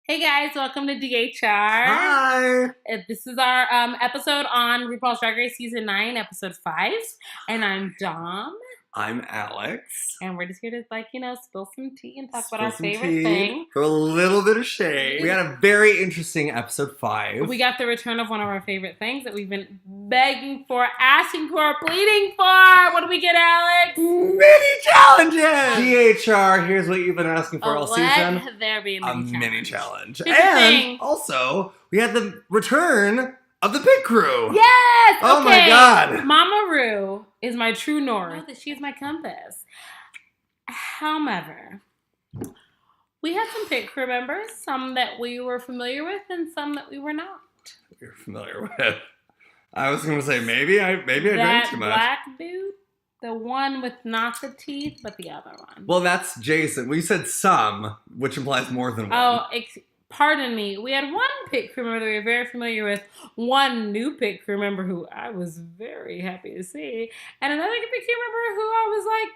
Hey guys, welcome to DHR. Hi! This is our episode on Rupaul's Drag Race Season 9, Episode 5. And I'm Dom. I'm Alex. And we're just here to, spill some tea and talk Spill about our some favorite tea, thing. throw a little bit of shade. We had a very interesting Episode 5. We got the return of one of our favorite things that we've been begging for, asking for, pleading for. What do we get, Alex? Mini challenges! DHR, here's what you've been asking for all season. Let there be a mini challenge. Here's the thing. And also, we had the return of the pit crew. Yes! Oh my god. Mama Ru is my true north. I know that she's my compass. However, we had some pit crew members, some that we were familiar with and some that we were not. You're familiar with. I was going to say, maybe I drank too much. That black dude, the one with not the teeth, but the other one. Well, that's Jason. We said some, which implies more than one. Oh, pardon me. We had one pit crew member that we were very familiar with, one new pit crew member who I was very happy to see, and another pit crew member who I was like,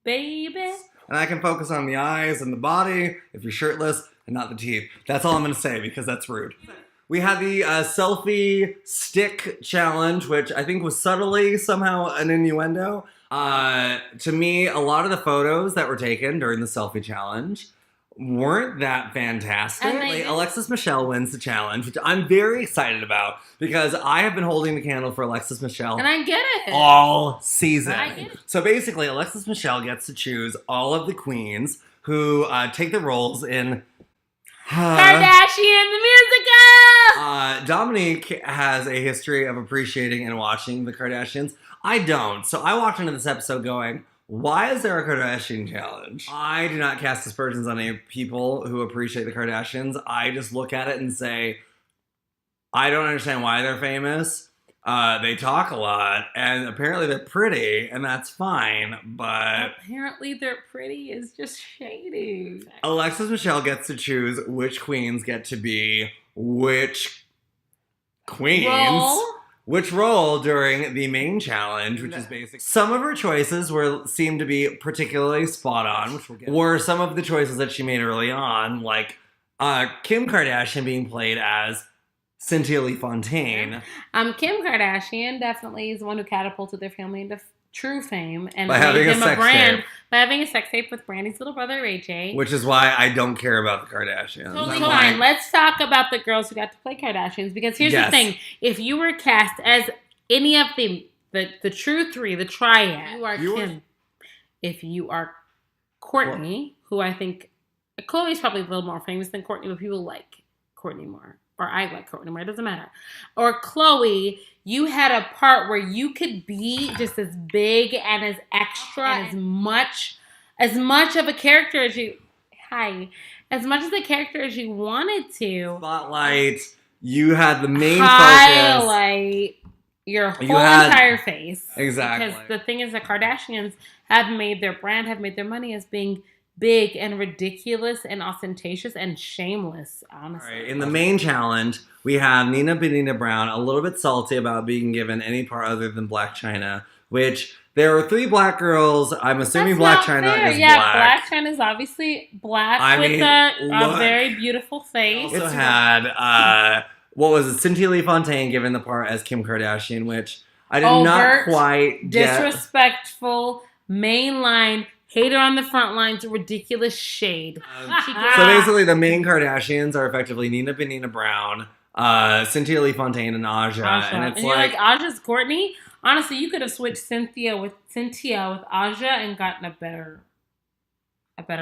baby. And I can focus on the eyes and the body if you're shirtless and not the teeth. That's all I'm going to say because that's rude. We had the selfie stick challenge, which I think was subtly somehow an innuendo. To me, a lot of the photos that were taken during the selfie challenge weren't that fantastic. Alexis Michelle wins the challenge, which I'm very excited about because I have been holding the candle for Alexis Michelle. And I get it. All season. I get it. So basically, Alexis Michelle gets to choose all of the queens who take the roles in Kardashian the musical! Dominique has a history of appreciating and watching the Kardashians. I don't. So I walked into this episode going, why is there a Kardashian challenge? I do not cast aspersions on any people who appreciate the Kardashians. I just look at it and say, I don't understand why they're famous. They talk a lot, and apparently they're pretty, and that's fine, but... Apparently they're pretty is just shady. Alexis Michelle gets to choose which queens get to be which queens... Which role during the main challenge, which is basic. Some of her choices seemed to be particularly spot on, which we'll get. Were some of the choices that she made early on, like Kim Kardashian being played as Cynthia Lee Fontaine. Kim Kardashian definitely is the one who catapulted their family into true fame and by having a sex tape. By having a sex tape with Brandy's little brother Ray J. Which is why I don't care about the Kardashians. Totally fine. Let's talk about the girls who got to play Kardashians because here's the thing: if you were cast as any of the true three, the triad, you are Kim. If you are Courtney, who I think Chloe's probably a little more famous than Courtney, but people like Courtney more. Or I like Courtney more, it doesn't matter. Or Chloe, you had a part where you could be just as big and as extra and as much of a character as you wanted to. Spotlight, you had the main highlight your whole entire face. Exactly. Because the thing is, the Kardashians have made their brand, have made their money as being big and ridiculous and ostentatious and shameless, honestly. Right, in the main challenge, we have Nina Benina Brown a little bit salty about being given any part other than Black China, which there were 3 black girls. I'm assuming Black China is black. Black China is obviously black with a very beautiful face. Also had, what was it, Cynthia Lee Fontaine given the part as Kim Kardashian, which I did not quite get. Disrespectful, mainline, hater on the front lines, ridiculous shade. So basically, the main Kardashians are effectively Nina Benina Brown, Cynthia Lee Fontaine, and Aja. And it's like Aja's Courtney. Honestly, you could have switched Cynthia with Aja and gotten a better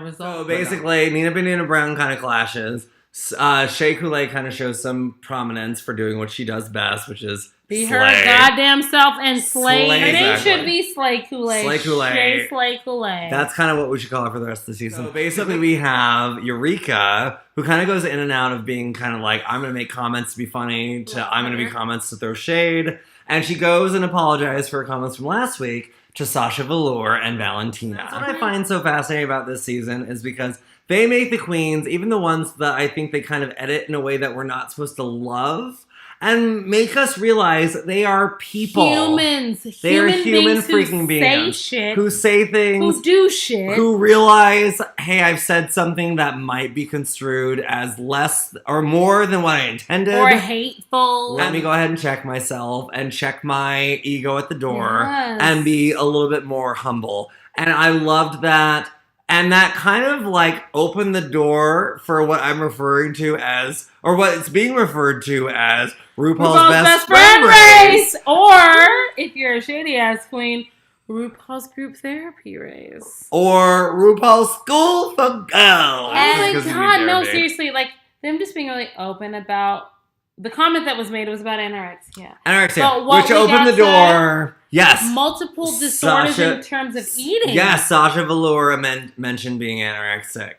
result. So basically, Nina Benina Brown kind of clashes. Shea Coulee kind of shows some prominence for doing what she does best, which is be her goddamn self and slay. Her name should be Slay Coulee. Slay Coulee. Shea Slay Coulee. That's kind of what we should call her for the rest of the season. So basically, we have Eureka, who kind of goes in and out of being kind of like, I'm going to make comments to be funny, to I'm going to be comments to throw shade. And she goes and apologizes for her comments from last week to Sasha Velour and Valentina. That's what I find so fascinating about this season is because they make the queens, even the ones that I think they kind of edit in a way that we're not supposed to love, and make us realize they are people. Humans. They are human freaking beings. Shit, who say things. Who do shit. Who realize, hey, I've said something that might be construed as less or more than what I intended. Or hateful. Let me go ahead and check myself and check my ego at the door and be a little bit more humble. And I loved that. And that kind of like opened the door for what I'm referring to as, or what it's being referred to as, RuPaul's Best Friend Race. Or, if you're a shady ass queen, RuPaul's Group Therapy Race. Or RuPaul's School for Girls. Oh my God, no, seriously, like them just being really open about the comment that was made was about anorexia. Anorexia, which opened the door. Yes. Multiple disorders in terms of eating. Yes, Sasha Velour mentioned being anorexic.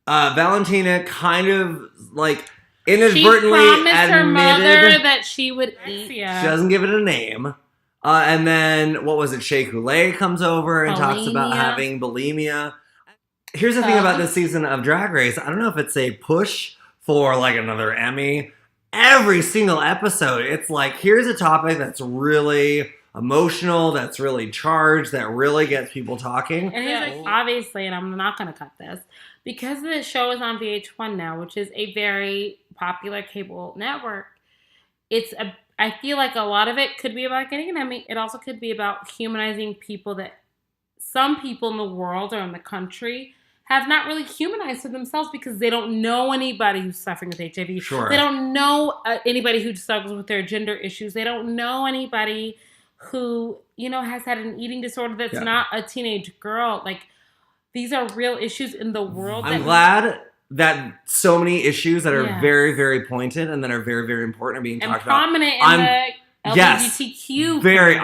Valentina kind of like inadvertently admitted her mother that she would eat. She doesn't give it a name. And then, what was it? Shea Coulee comes over and talks about having bulimia. Here's the thing about this season of Drag Race. I don't know if it's a push for like another Emmy. Every single episode, it's like, here's a topic that's really emotional, that's really charged, that really gets people talking. And here's like, obviously, and I'm not going to cut this, because the show is on VH1 now, which is a very popular cable network, I feel like a lot of it could be about getting an Emmy. It also could be about humanizing people that some people in the world or in the country have not really humanized to themselves because they don't know anybody who's suffering with HIV. Sure. They don't know anybody who struggles with their gender issues. They don't know anybody who, has had an eating disorder that's not a teenage girl. Like, these are real issues in the world. I'm glad that so many issues that are very, very pointed and that are very, very important are being talked about. And prominent in the LGBTQ.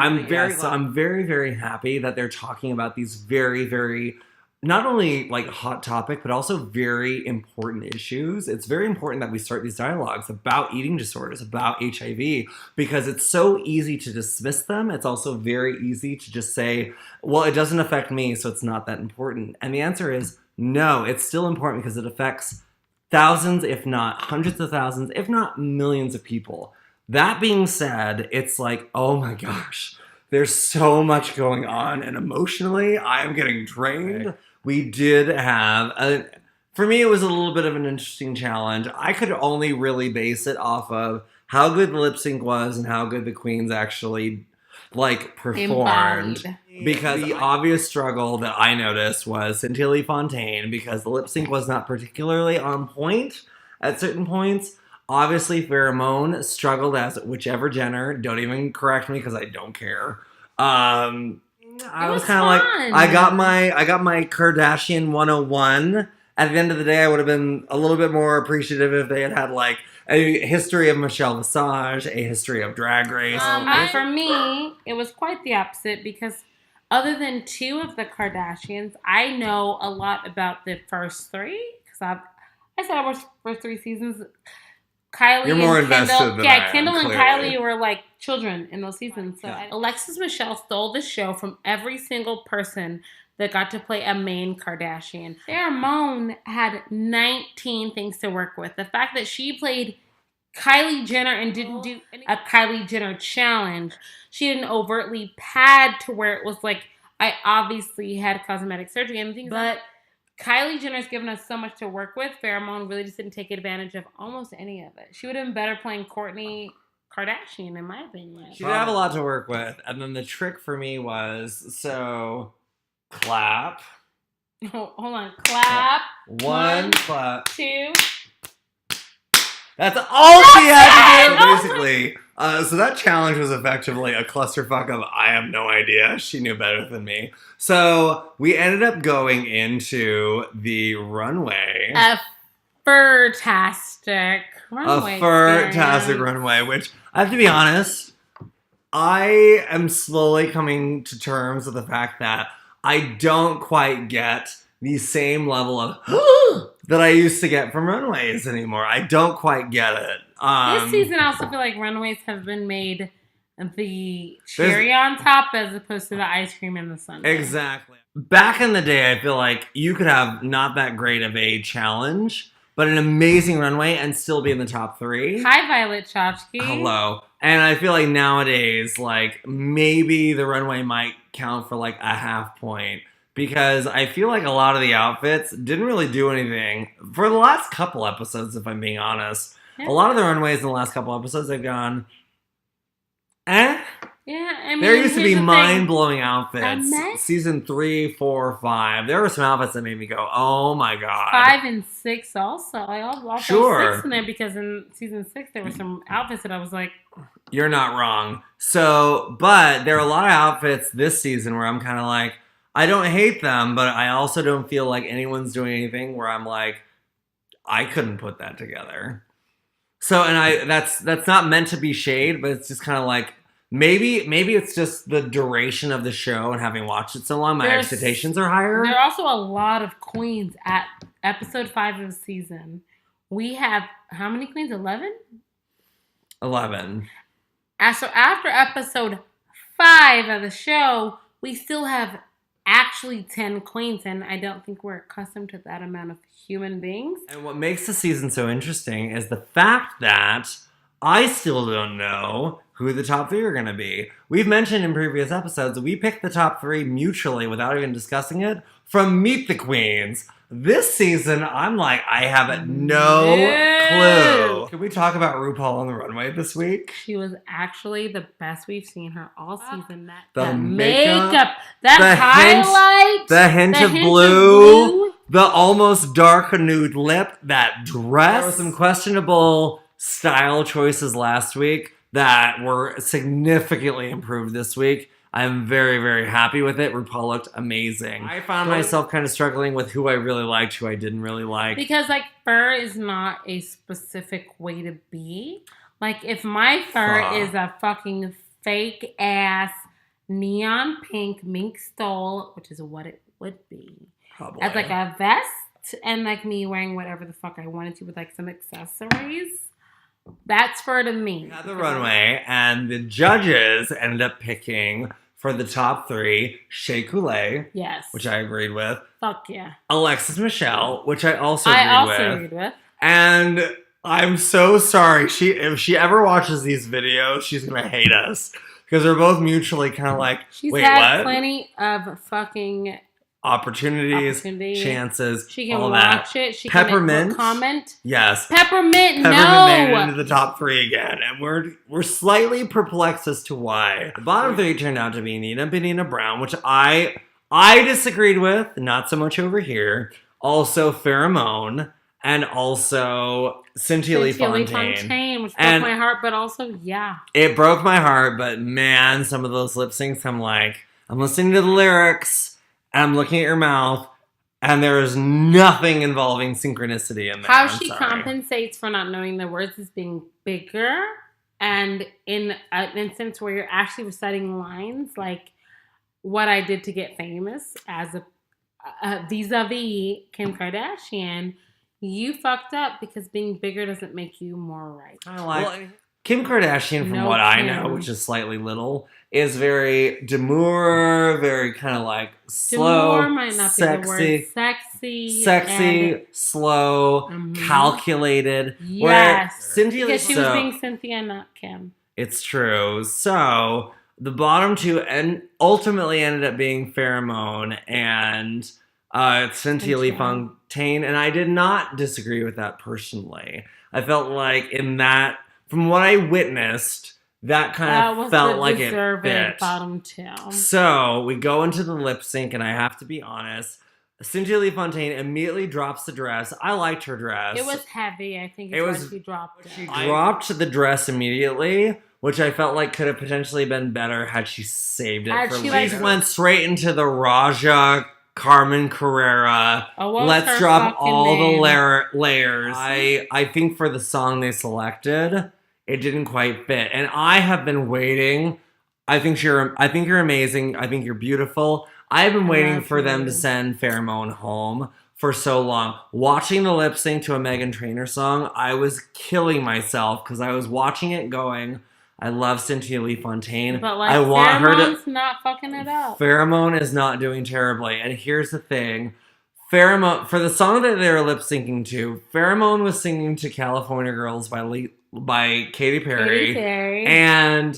I'm very, very happy that they're talking about these very, very, not only like hot topic, but also very important issues. It's very important that we start these dialogues about eating disorders, about HIV, because it's so easy to dismiss them. It's also very easy to just say, well, it doesn't affect me, so it's not that important. And the answer is no, it's still important because it affects thousands, if not hundreds of thousands, if not millions of people. That being said, it's like, oh my gosh, there's so much going on, and emotionally, I am getting drained. We did have, for me, it was a little bit of an interesting challenge. I could only really base it off of how good the lip sync was and how good the queens actually, performed. Embodied. Because the obvious struggle that I noticed was Cynthia Lee Fontaine, because the lip sync was not particularly on point at certain points. Obviously, Pheromone struggled as whichever Jenner. Don't even correct me because I don't care. I was kind of like, I got my Kardashian 101. At the end of the day, I would have been a little bit more appreciative if they had like a history of Michelle Visage, a history of Drag Race. For me, it was quite the opposite because other than two of the Kardashians, I know a lot about the first three because I said I watched first three seasons. Kylie You're more and invested Kendall, than I am, Kendall and clearly. Kylie were like children in those seasons. So Alexis Michelle stole the show from every single person that got to play a main Kardashian. Pheromone had 19 things to work with. The fact that she played Kylie Jenner and didn't do a Kylie Jenner challenge, she didn't overtly pad to where it was like, I obviously had cosmetic surgery and things, but Kylie Jenner's given us so much to work with. Pheromone really just didn't take advantage of almost any of it. She would have been better playing Kourtney Kardashian, in my opinion. She did have a lot to work with. And then the trick for me was, clap. Oh, hold on. Clap. One, clap. Two. That's all she had to do, basically. So that challenge was effectively a clusterfuck of I have no idea. She knew better than me. So we ended up going into the runway. A fur-tastic runway. A fur-tastic runway, which I have to be honest, I am slowly coming to terms with the fact that I don't quite get the same level of that I used to get from runways anymore. I don't quite get it. This season, I also feel like runways have been made the cherry on top as opposed to the ice cream in the sundae. Exactly. Back in the day, I feel like you could have not that great of a challenge but an amazing runway and still be in the top 3. Hi, Violet Chachki. Hello. And I feel like nowadays, like, maybe the runway might count for, like, a half point. Because I feel like a lot of the outfits didn't really do anything. For the last couple episodes, if I'm being honest. Yeah. A lot of the runways in the last couple episodes, they've gone, eh? Yeah, I mean, there used to be mind-blowing outfits. Season 3, 4, 5. There were some outfits that made me go, oh my god. 5 and 6 also. I also sure. 6 in there because in season 6 there were some outfits that I was like, you're not wrong. So, but there are a lot of outfits this season where I'm kind of like, I don't hate them, but I also don't feel like anyone's doing anything where I'm like, I couldn't put that together. So, and that's not meant to be shade, but it's just kind of like, maybe it's just the duration of the show and having watched it so long, my expectations are higher. There are also a lot of queens at episode 5 of the season. We have, how many queens? 11? 11. So after episode 5 of the show, we still have actually 10 queens, and I don't think we're accustomed to that amount of human beings. And what makes the season so interesting is the fact that I still don't know who the top 3 are going to be. We've mentioned in previous episodes that we picked the top 3 mutually without even discussing it from Meet the Queens. This season, I'm like, I have no clue. Can we talk about RuPaul on the runway this week? She was actually the best we've seen her all season. The makeup, that highlight, the hint of blue, the almost dark nude lip, that dress. There were some questionable style choices last week that were significantly improved this week. I'm very, very happy with it. RuPaul looked amazing. I found myself kind of struggling with who I really liked, who I didn't really like. Because, like, fur is not a specific way to be. Like, if my fur is a fucking fake-ass neon pink mink stole, which is what it would be. Probably. As, like, a vest and, like, me wearing whatever the fuck I wanted to with, like, some accessories. That's fur to me. At the runway, and the judges ended up picking for the top 3, Shea Coulee. Yes. Which I agreed with. Fuck yeah. Alexis Michelle, which I also agreed with. And I'm so sorry. If she ever watches these videos, she's going to hate us. Because we're both mutually kind of like, wait, had plenty of fucking opportunities, chances, she can all watch that. It. She Peppermint, can comment. Yes. Peppermint made it into the top 3 again, and we're slightly perplexed as to why. The bottom 3 turned out to be Nina Benina Brown, which I disagreed with, not so much over here. Also Pheromone, and also Cynthia Lee Fontaine, which broke my heart, but also it broke my heart. But man, some of those lip syncs, I'm like, I'm listening to the lyrics. I'm looking at your mouth, and there is nothing involving synchronicity in there. How she compensates for not knowing the words is being bigger, and in an instance where you're actually reciting lines, like what I did to get famous as a vis-a-vis Kim Kardashian, you fucked up because being bigger doesn't make you more right. Kim Kardashian, from what I know, which is slightly little, is very demure, very kind of like slow, demure might not sexy, be the word, slow, calculated. Yes, Cynthia because she was being Cynthia, not Kim. It's true. So the bottom 2 and ultimately ended up being Pheromone and Cynthia Lee Fontaine, and I did not disagree with that personally. I felt like in that, from what I witnessed, that kind of felt like it fit. Bottom 2. So we go into the lip sync, and I have to be honest. Cynthia Lee Fontaine immediately drops the dress. I liked her dress. It was heavy. I think it's why she dropped it. She dropped the dress immediately, which I felt like could have potentially been better had she saved it for later. She went straight into the Raja Carmen Carrera. Let's drop all the layers. I think for the song they selected, it didn't quite fit. And I have been waiting. I think you're amazing. I think you're beautiful. I've been waiting for them to send Pheromone home for so long. Watching the lip sync to a Meghan Trainor song, I was killing myself because I was watching it going, I love Cynthia Lee Fontaine. But like, I want her to not fucking it up. Pheromone is not doing terribly. And here's the thing. Pheromone, for the song that they were lip syncing to, Pheromone was singing to California Girls by Katy Perry. And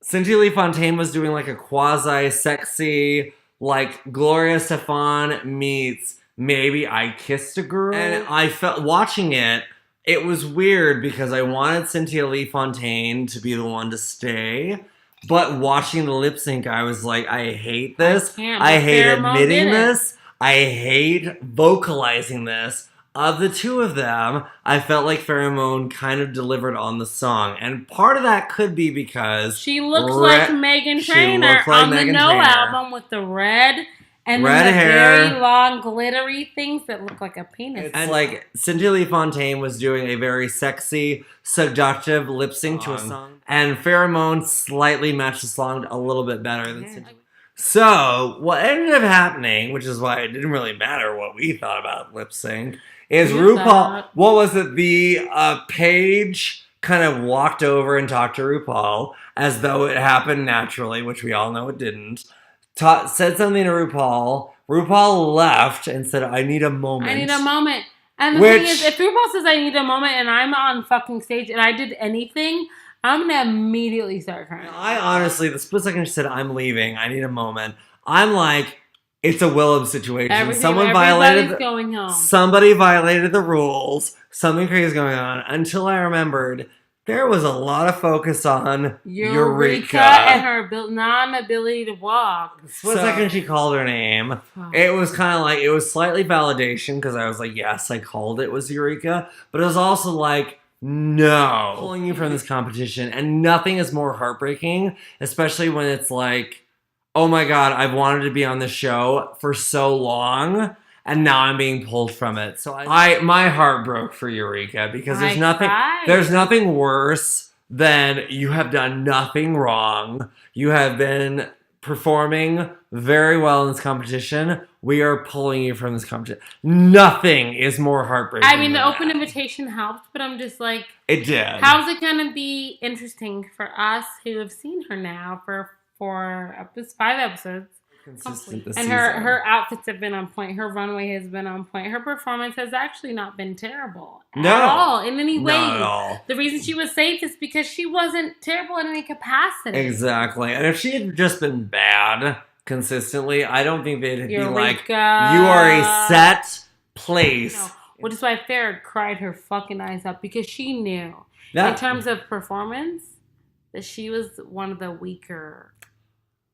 Cynthia Lee Fontaine was doing like a quasi-sexy, like Gloria Estefan meets Maybe I Kissed a Girl. And I felt, watching it, it was weird because I wanted Cynthia Lee Fontaine to be the one to stay. But watching the lip sync, I was like, I hate this. I hate admitting this. I hate vocalizing this. Of the two of them, I felt like Pheromone kind of delivered on the song. And part of that could be because she looks like Meghan Trainor on the No album with the red and then the hair, very long glittery things that look like a penis. And like Cynthia Lee Fontaine was doing a very sexy, seductive lip sync to a song. And Pheromone slightly matched the song a little bit better than Cynthia. So, what ended up happening, which is why it didn't really matter what we thought about lip sync, is RuPaul, what was it, the Paige kind of walked over and talked to RuPaul as though it happened naturally, which we all know it didn't, said something to RuPaul, RuPaul left and said, I need a moment. I need a moment. And the thing is, if RuPaul says I need a moment and I'm on fucking stage and I did anything, I'm going to immediately start crying. I honestly, the split second she said, I'm leaving, I need a moment, I'm like, it's a Willem situation. Somebody violated the rules. Something crazy is going on. Until I remembered there was a lot of focus on Eureka and her non-ability to walk. Split second she called her name. It was kind of like, it was slightly validation because I was like, yes, I called it was Eureka. But it was also like, no. Pulling you from this competition. And nothing is more heartbreaking, especially when it's like, oh my God, I've wanted to be on the show for so long, and now I'm being pulled from it. So my heart broke for Eureka because there's nothing worse than you have done nothing wrong. You have been performing very well in this competition. We are pulling you from this competition. Nothing is more heartbreaking. I mean, the open invitation helped, but I'm just like, it did. How's it going to be interesting for us who have seen her now for 5 episodes. And her outfits have been on point. Her runway has been on point. Her performance has actually not been terrible at all in any way. Not at all. The reason she was safe is because she wasn't terrible in any capacity. Exactly. And if she had just been bad consistently, I don't think they'd be like, you are a set place. No. Which is why Farrah cried her fucking eyes out because she knew in terms of performance that she was one of the weaker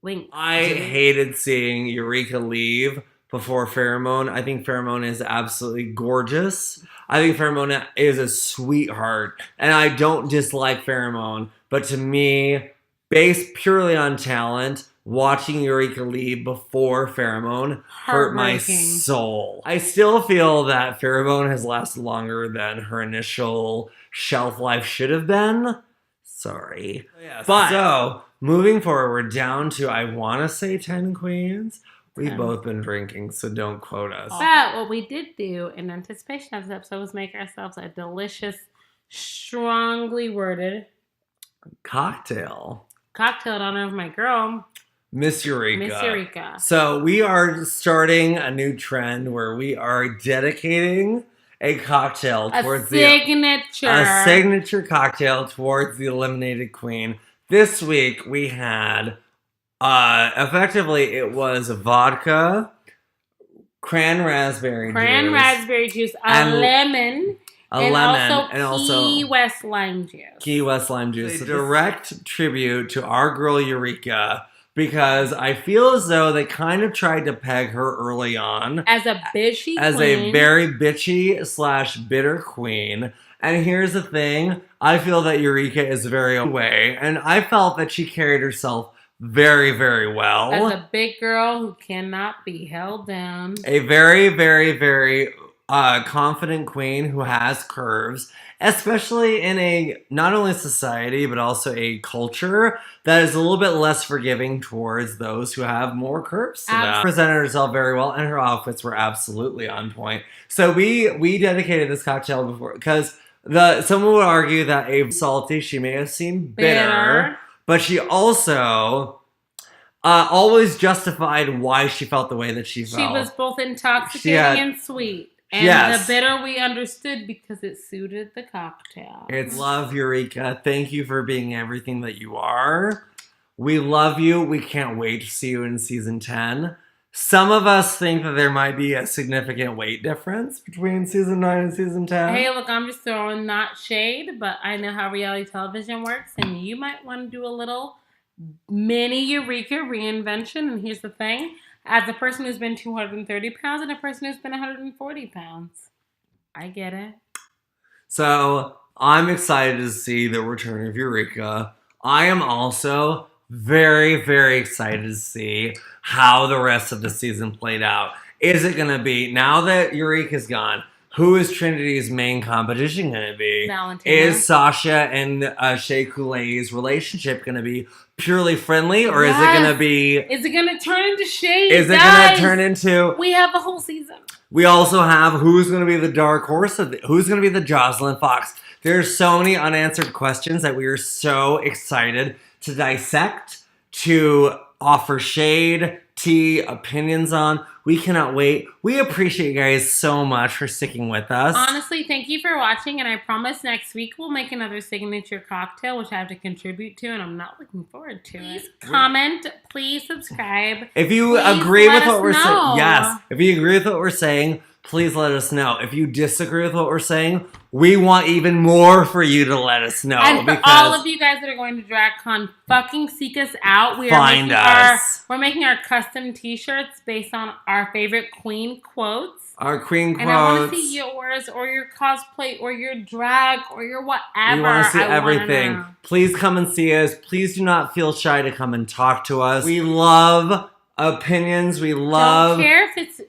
links. I hated seeing Eureka leave before Pheromone. I think Pheromone is absolutely gorgeous. I think Pheromone is a sweetheart. And I don't dislike Pheromone. But to me, based purely on talent, watching Eureka leave before Pheromone hurt my soul. I still feel that Pheromone has lasted longer than her initial shelf life should have been. Sorry. But so, moving forward, we're down to, I want to say 10 queens. We've both been drinking, so don't quote us. But what we did do in anticipation of this episode was make ourselves a delicious, strongly worded cocktail in honor of my girl, Miss Eureka. So we are starting a new trend where we are dedicating a cocktail towards a signature cocktail towards the eliminated queen. This week we had effectively it was vodka, raspberry juice, lemon, and also Key West lime juice. A direct tribute to our girl Eureka. Because I feel as though they kind of tried to peg her early on as a bitchy queen. As a very bitchy / bitter queen. And here's the thing. I feel that Eureka is very away. And I felt that she carried herself very, very well. As a big girl who cannot be held down. A very, very, very confident queen who has curves. Especially in a, not only society, but also a culture that is a little bit less forgiving towards those who have more curves to them. She presented herself very well, and her outfits were absolutely on point. So we dedicated this cocktail before, because someone would argue that salty, she may have seemed bitter, but she also always justified why she felt the way that she felt. She was both intoxicating and sweet. And the bitter we understood because it suited the cocktail. It's love, Eureka. Thank you for being everything that you are. We love you. We can't wait to see you in season 10. Some of us think that there might be a significant weight difference between season 9 and season 10. Hey, look, I'm just throwing not shade, but I know how reality television works, and you might want to do a little mini Eureka reinvention. And here's the thing. As a person who's been 230 pounds and a person who's been 140 pounds, I get it. So I'm excited to see the return of Eureka. I am also very, very excited to see how the rest of the season played out. Is it going to be, now that Eureka's gone, who is Trinity's main competition going to be? Valentina. Is Sasha and Shea Coulee's relationship going to be purely friendly, or is it going to be... Is it going to turn into shade? Is it going to turn into... We have a whole season. We also have who's going to be the dark horse, who's going to be the Jocelyn Fox. There's so many unanswered questions that we are so excited to dissect, to offer shade, tea, opinions on. We cannot wait. We appreciate you guys so much for sticking with us. Honestly, thank you for watching, and I promise next week we'll make another signature cocktail, which I have to contribute to, and I'm not looking forward to it. Please comment, please subscribe. If you agree with what we're saying, yes. If you agree with what we're saying, please let us know. If you disagree with what we're saying, we want even more for you to let us know. And for all of you guys that are going to DragCon, fucking seek us out. We're making our custom t-shirts based on our favorite queen quotes. Our queen quotes. And I want to see yours or your cosplay or your drag or your whatever. We want to see everything. Please come and see us. Please do not feel shy to come and talk to us. We love opinions. We love... Don't care if it's...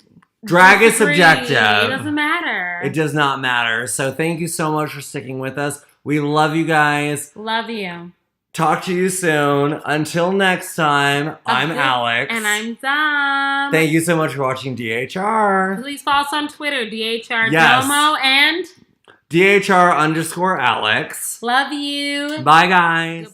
Drag is subjective. It doesn't matter. It does not matter. So thank you so much for sticking with us. We love you guys. Love you. Talk to you soon. Until next time, I'm Alex. And I'm Dom. Thank you so much for watching DHR. Please follow us on Twitter, DHR Domo and DHR_Alex. Love you. Bye, guys.